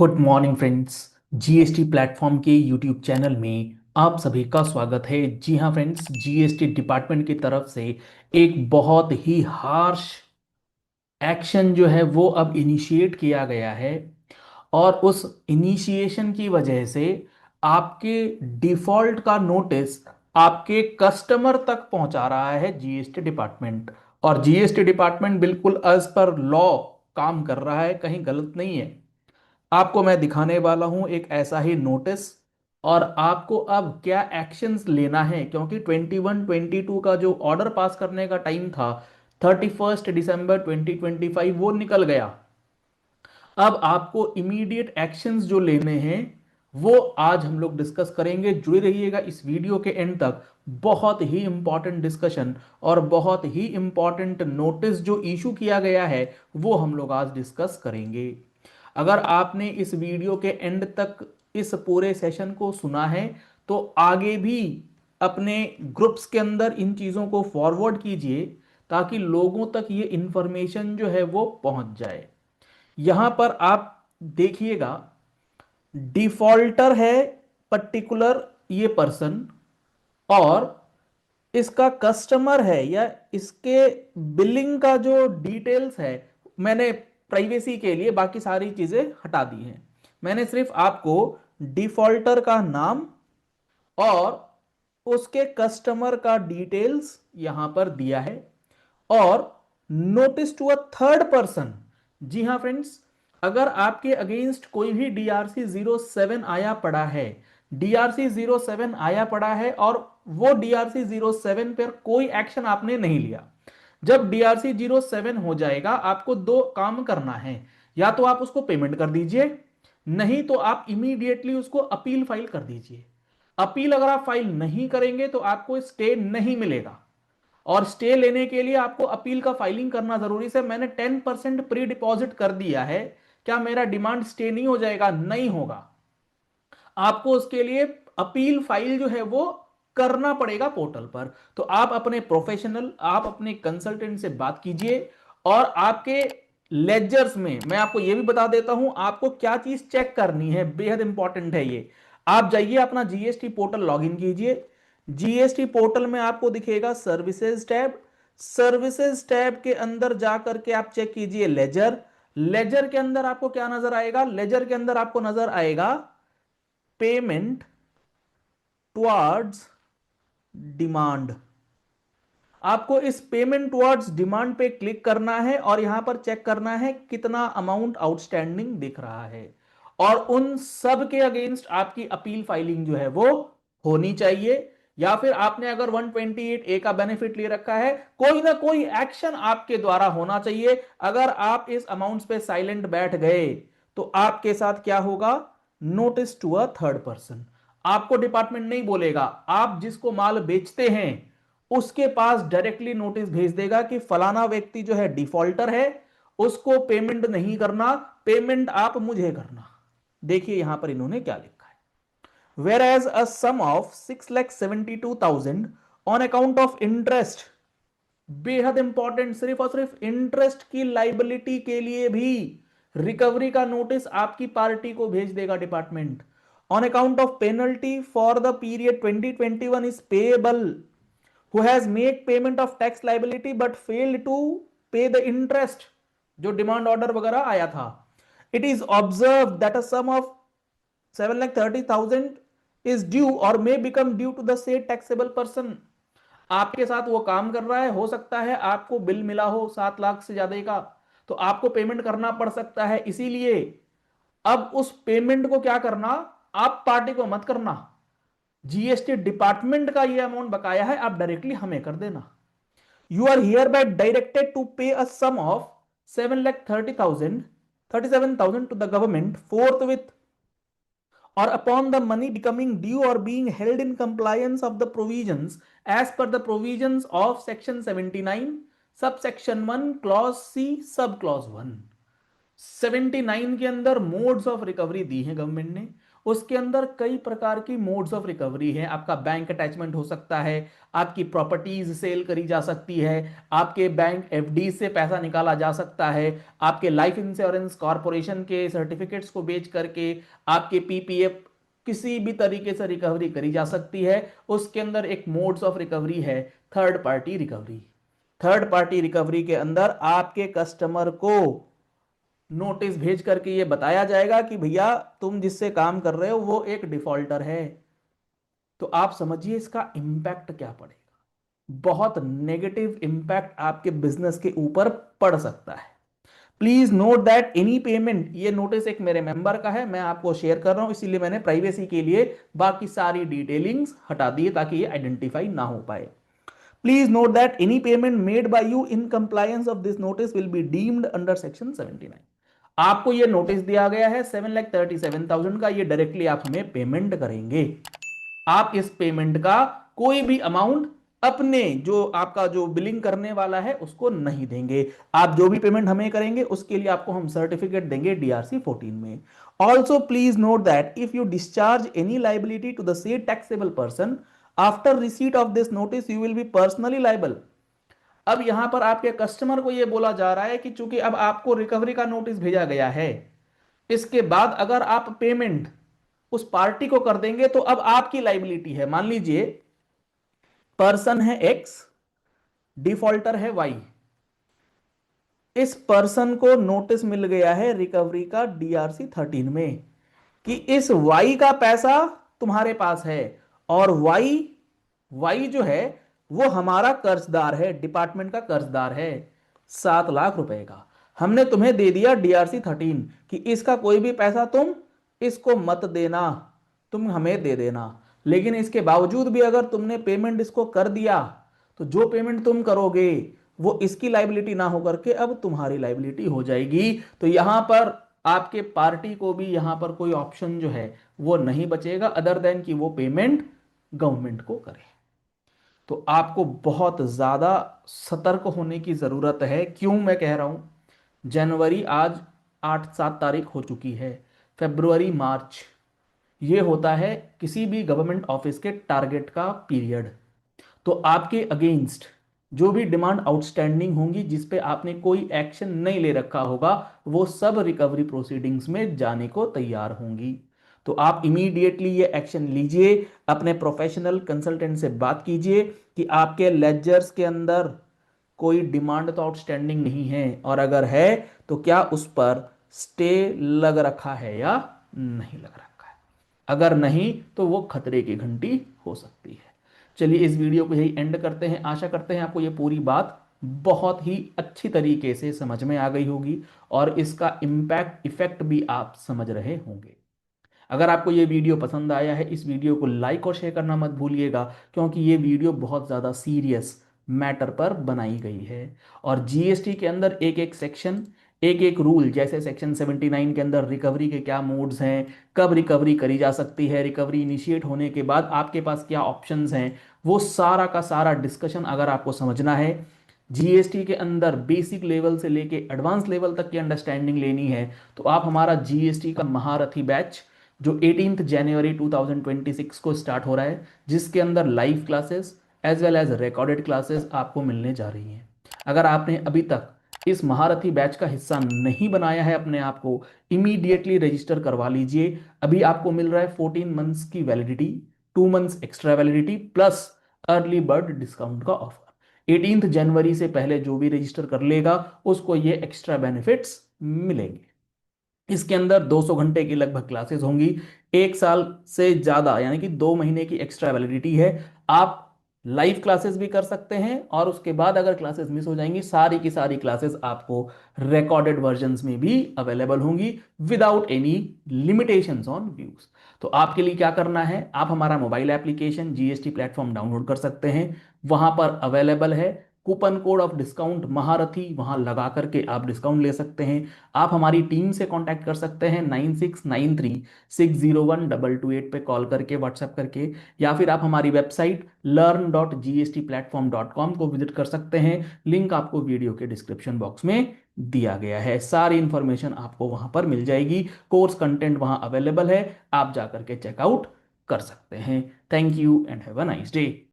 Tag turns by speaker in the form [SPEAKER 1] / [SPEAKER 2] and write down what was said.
[SPEAKER 1] Good morning friends. GST platform के YouTube channel में आप सभी का स्वागत है। जी हाँ फ्रेंड्स, जीएसटी डिपार्टमेंट की तरफ से एक बहुत ही हार्श एक्शन जो है वो अब इनिशिएट किया गया है। और उस इनिशिएशन की वजह से आपके डिफॉल्ट का नोटिस आपके कस्टमर तक पहुंचा रहा है जीएसटी डिपार्टमेंट। और जीएसटी डिपार्टमेंट बिल्कुल एज पर लॉ काम कर रहा है, कहीं गलत नहीं है। आपको मैं दिखाने वाला हूं एक ऐसा ही नोटिस, और आपको अब क्या एक्शंस लेना है, क्योंकि 21-22 का जो ऑर्डर पास करने का टाइम था 31 दिसंबर 2025 वो निकल गया। अब आपको इमीडिएट एक्शंस जो लेने हैं वो आज हम लोग डिस्कस करेंगे। जुड़े रहिएगा इस वीडियो के एंड तक। बहुत ही इंपॉर्टेंट डिस्कशन और बहुत ही इंपॉर्टेंट नोटिस जो इशू किया गया है वो हम लोग आज डिस्कस करेंगे। अगर आपने इस वीडियो के एंड तक इस पूरे सेशन को सुना है तो आगे भी अपने ग्रुप्स के अंदर इन चीज़ों को फॉरवर्ड कीजिए, ताकि लोगों तक ये इंफॉर्मेशन जो है वो पहुंच जाए। यहां पर आप देखिएगा, डिफॉल्टर है पर्टिकुलर ये पर्सन, और इसका कस्टमर है या इसके बिलिंग का जो डिटेल्स है, मैंने प्राइवेसी के लिए बाकी सारी चीजें हटा दी हैं। मैंने सिर्फ आपको डिफॉल्टर का नाम और उसके कस्टमर का डिटेल्स यहां पर दिया है। और notice to a third person. जी हां फ्रेंड्स, अगर आपके अगेंस्ट कोई भी डीआरसी 07 आया पड़ा है, डीआरसी 07 आया पड़ा है और वो डीआरसी 07 पर कोई एक्शन आपने नहीं लिया, जब डीआरसी 07 हो जाएगा आपको दो काम करना है। या तो आप उसको पेमेंट कर दीजिए, नहीं तो आप इमीडिएटली उसको अपील फाइल कर दीजिए। अपील अगर आप फाइल नहीं करेंगे तो आपको स्टे नहीं मिलेगा, और स्टे लेने के लिए आपको अपील का फाइलिंग करना जरूरी है। मैंने 10% प्री डिपॉजिट कर दिया है, क्या मेरा डिमांड स्टे नहीं हो जाएगा? नहीं होगा। आपको उसके लिए अपील फाइल जो है वो करना पड़ेगा पोर्टल पर। तो आप अपने प्रोफेशनल, आप अपने कंसल्टेंट से बात कीजिए। और आपके लेजर्स में मैं आपको यह भी बता देता हूं आपको क्या चीज चेक करनी है, बेहद इंपॉर्टेंट है ये। आप जाइए अपना जीएसटी पोर्टल लॉगिन कीजिए। जीएसटी पोर्टल में आपको दिखेगा सर्विसेज टैब। सर्विसेज टैब के अंदर जाकर के आप चेक कीजिए लेजर। लेजर के अंदर आपको क्या नजर आएगा? लेजर के अंदर आपको नजर आएगा पेमेंट टुवर्ड्स डिमांड। आपको इस पेमेंट टुवर्ड्स डिमांड पे क्लिक करना है और यहां पर चेक करना है कितना अमाउंट आउटस्टैंडिंग दिख रहा है। और उन सब के अगेंस्ट आपकी अपील फाइलिंग जो है वो होनी चाहिए। या फिर आपने अगर 128 ए का बेनिफिट ले रखा है, कोई ना कोई एक्शन आपके द्वारा होना चाहिए। अगर आप इस अमाउंट पे साइलेंट बैठ गए तो आपके साथ क्या होगा? Notice to a third person. आपको डिपार्टमेंट नहीं बोलेगा, आप जिसको माल बेचते हैं उसके पास डायरेक्टली नोटिस भेज देगा कि फलाना व्यक्ति जो है डिफॉल्टर है, उसको पेमेंट नहीं करना, पेमेंट आप मुझे करना। देखिए यहां पर इन्होंने क्या लिखा है। Whereas a sum of 6,72,000 on account of interest. बेहद इंपॉर्टेंट, सिर्फ और सिर्फ इंटरेस्ट की लाइबिलिटी के लिए भी रिकवरी का नोटिस आपकी पार्टी को भेज देगा department. On account of penalty for the period 2021 is payable who has made payment of tax liability but failed to pay the interest, जो डिमांड ऑर्डर वगैरह आया था। It is observe that a sum of 7,30,000 is due or may become due to the said taxable person। आपके साथ वो काम कर रहा है, हो सकता है आपको बिल मिला हो 7 लाख से ज्यादा का, तो आपको पेमेंट करना पड़ सकता है। इसीलिए अब उस पेमेंट को क्या करना, आप पार्टी को मत करना, जीएसटी डिपार्टमेंट का ये अमाउंट बकाया है, आप डायरेक्टली हमें कर देना। You are hereby directed to pay a sum of 7,30,000 37,000 to the government forthwith, or upon the money becoming due or being held in compliance of the provisions as per the provisions of section 79 subsection 1 clause C sub clause 1। 79 के अंदर modes of recovery दी है government ने, उसके अंदर कई प्रकार की modes of recovery है। आपका बैंक अटैचमेंट हो सकता है, आपकी प्रॉपर्टीज सेल करी जा सकती है, आपके बैंक एफडी से पैसा निकाला जा सकता है, आपके लाइफ इंश्योरेंस कॉरपोरेशन के सर्टिफिकेट्स को बेच करके आपके पीपीएफ किसी भी तरीके से रिकवरी करी जा सकती है। उसके अंदर एक मोड्स ऑफ रिकवरी है third party recovery. Third party recovery के अंदर आपके कस्टमर को नोटिस भेज करके ये बताया जाएगा कि भैया तुम जिससे काम कर रहे हो वो एक डिफॉल्टर है। तो आप समझिए इसका इंपैक्ट क्या पड़ेगा। बहुत नेगेटिव इंपैक्ट आपके बिजनेस के ऊपर पड़ सकता है। Please note that any payment, ये नोटिस एक मेरे मेंबर का है, मैं आपको शेयर कर रहा हूं, इसीलिए मैंने प्राइवेसी के लिए बाकी सारी डिटेलिंग्स हटा दी ताकि ये आइडेंटिफाई ना हो पाए। Please note that any payment made by you in compliance of this notice will be deemed under section 79। आपको ये नोटिस दिया गया है 7,37,000 का, ये डायरेक्टली आप हमें पेमेंट करेंगे। आप इस पेमेंट का कोई भी अमाउंट अपने जो आपका जो बिलिंग करने वाला है उसको नहीं देंगे। आप जो भी पेमेंट हमें करेंगे उसके लिए आपको हम सर्टिफिकेट देंगे डीआरसी 14 में। Also please note that if you discharge any liability to the said taxable person after receipt of this notice you will be personally liable. अब यहां पर आपके कस्टमर को यह बोला जा रहा है कि चूंकि अब आपको रिकवरी का नोटिस भेजा गया है, इसके बाद अगर आप पेमेंट उस पार्टी को कर देंगे तो अब आपकी लाइबिलिटी है। मान लीजिए पर्सन है एक्स, डिफॉल्टर है वाई, इस पर्सन को नोटिस मिल गया है रिकवरी का डीआरसी 13 में कि इस वाई का पैसा तुम्हारे पास है, और वाई वाई जो है वो हमारा कर्जदार है, डिपार्टमेंट का कर्जदार है 7 लाख रुपए का। हमने तुम्हें दे दिया डीआरसी 13 कि इसका कोई भी पैसा तुम इसको मत देना, तुम हमें दे देना। लेकिन इसके बावजूद भी अगर तुमने पेमेंट इसको कर दिया तो जो पेमेंट तुम करोगे वो इसकी लाइबिलिटी ना होकर के अब तुम्हारी लाइबिलिटी हो जाएगी। तो यहां पर आपके पार्टी को भी यहां पर कोई ऑप्शन जो है वो नहीं बचेगा अदर देन कि वो पेमेंट गवर्नमेंट को करे। तो आपको बहुत ज्यादा सतर्क होने की जरूरत है। क्यों मैं कह रहा हूं, जनवरी आज 8-7 तारीख हो चुकी है, फरवरी मार्च ये होता है किसी भी गवर्नमेंट ऑफिस के टारगेट का पीरियड। तो आपके अगेंस्ट जो भी डिमांड आउटस्टैंडिंग होंगी जिस पे आपने कोई एक्शन नहीं ले रखा होगा वो सब रिकवरी प्रोसीडिंग्स में जाने को तैयार होंगी। तो आप इमीडिएटली ये एक्शन लीजिए, अपने प्रोफेशनल कंसल्टेंट से बात कीजिए कि आपके लेजर्स के अंदर कोई डिमांड तो आउटस्टैंडिंग नहीं है, और अगर है तो क्या उस पर स्टे लग रखा है या नहीं लग रखा है। अगर नहीं तो वो खतरे की घंटी हो सकती है। चलिए इस वीडियो को यही एंड करते हैं। आशा करते हैं आपको ये पूरी बात बहुत ही अच्छी तरीके से समझ में आ गई होगी और इसका इम्पैक्ट इफेक्ट भी आप समझ रहे होंगे। अगर आपको ये वीडियो पसंद आया है इस वीडियो को लाइक और शेयर करना मत भूलिएगा, क्योंकि ये वीडियो बहुत ज़्यादा सीरियस मैटर पर बनाई गई है। और जीएसटी के अंदर एक एक सेक्शन, एक एक रूल, जैसे सेक्शन 79 के अंदर रिकवरी के क्या मोड्स हैं, कब रिकवरी करी जा सकती है, रिकवरी इनिशिएट होने के बाद आपके पास क्या ऑप्शंस हैं, वो सारा का सारा डिस्कशन अगर आपको समझना है, जीएसटी के अंदर बेसिक लेवल से लेके एडवांस लेवल तक की अंडरस्टैंडिंग लेनी है, तो आप हमारा जीएसटी का महारथी बैच जो 18 जनवरी 2026 को स्टार्ट हो रहा है, जिसके अंदर live classes as well as recorded classes आपको मिलने जा रही हैं। अगर आपने अभी तक इस महारथी बैच का हिस्सा नहीं बनाया है अपने आप को, इमीडिएटली रजिस्टर करवा लीजिए। अभी आपको मिल रहा है 14 मंथ्स की validity, 2 months extra validity plus early bird discount का ऑफर। 18 जनवरी से पहले जो भी रजिस्टर कर लेगा उसको ये एक्स्ट्रा बेनिफिट्स मिलेंगे। इसके अंदर 200 घंटे की लगभग क्लासेस होंगी, 1 साल से ज्यादा यानी कि 2 महीने की एक्स्ट्रा वैलिडिटी है। आप लाइव क्लासेस भी कर सकते हैं और उसके बाद अगर क्लासेस मिस हो जाएंगी सारी की सारी क्लासेस आपको रिकॉर्डेड वर्जन्स में भी अवेलेबल होंगी without any limitations on views. तो आपके लिए क्या करना है, आप हमारा mobile application GST platform download कर सकते हैं। वहां पर अवेलेबल है कूपन कोड ऑफ डिस्काउंट महारथी, वहां लगा करके आप डिस्काउंट ले सकते हैं। आप हमारी टीम से कांटेक्ट कर सकते हैं 9693601228 पे कॉल करके, व्हाट्सएप करके, या फिर आप हमारी वेबसाइट learn.gstplatform.com को विजिट कर सकते हैं। लिंक आपको वीडियो के डिस्क्रिप्शन बॉक्स में दिया गया है। सारी इंफॉर्मेशन आपको वहां पर मिल जाएगी, कोर्स कंटेंट वहां अवेलेबल है, आप जा करके चेकआउट कर सकते हैं। Thank you and have a nice day.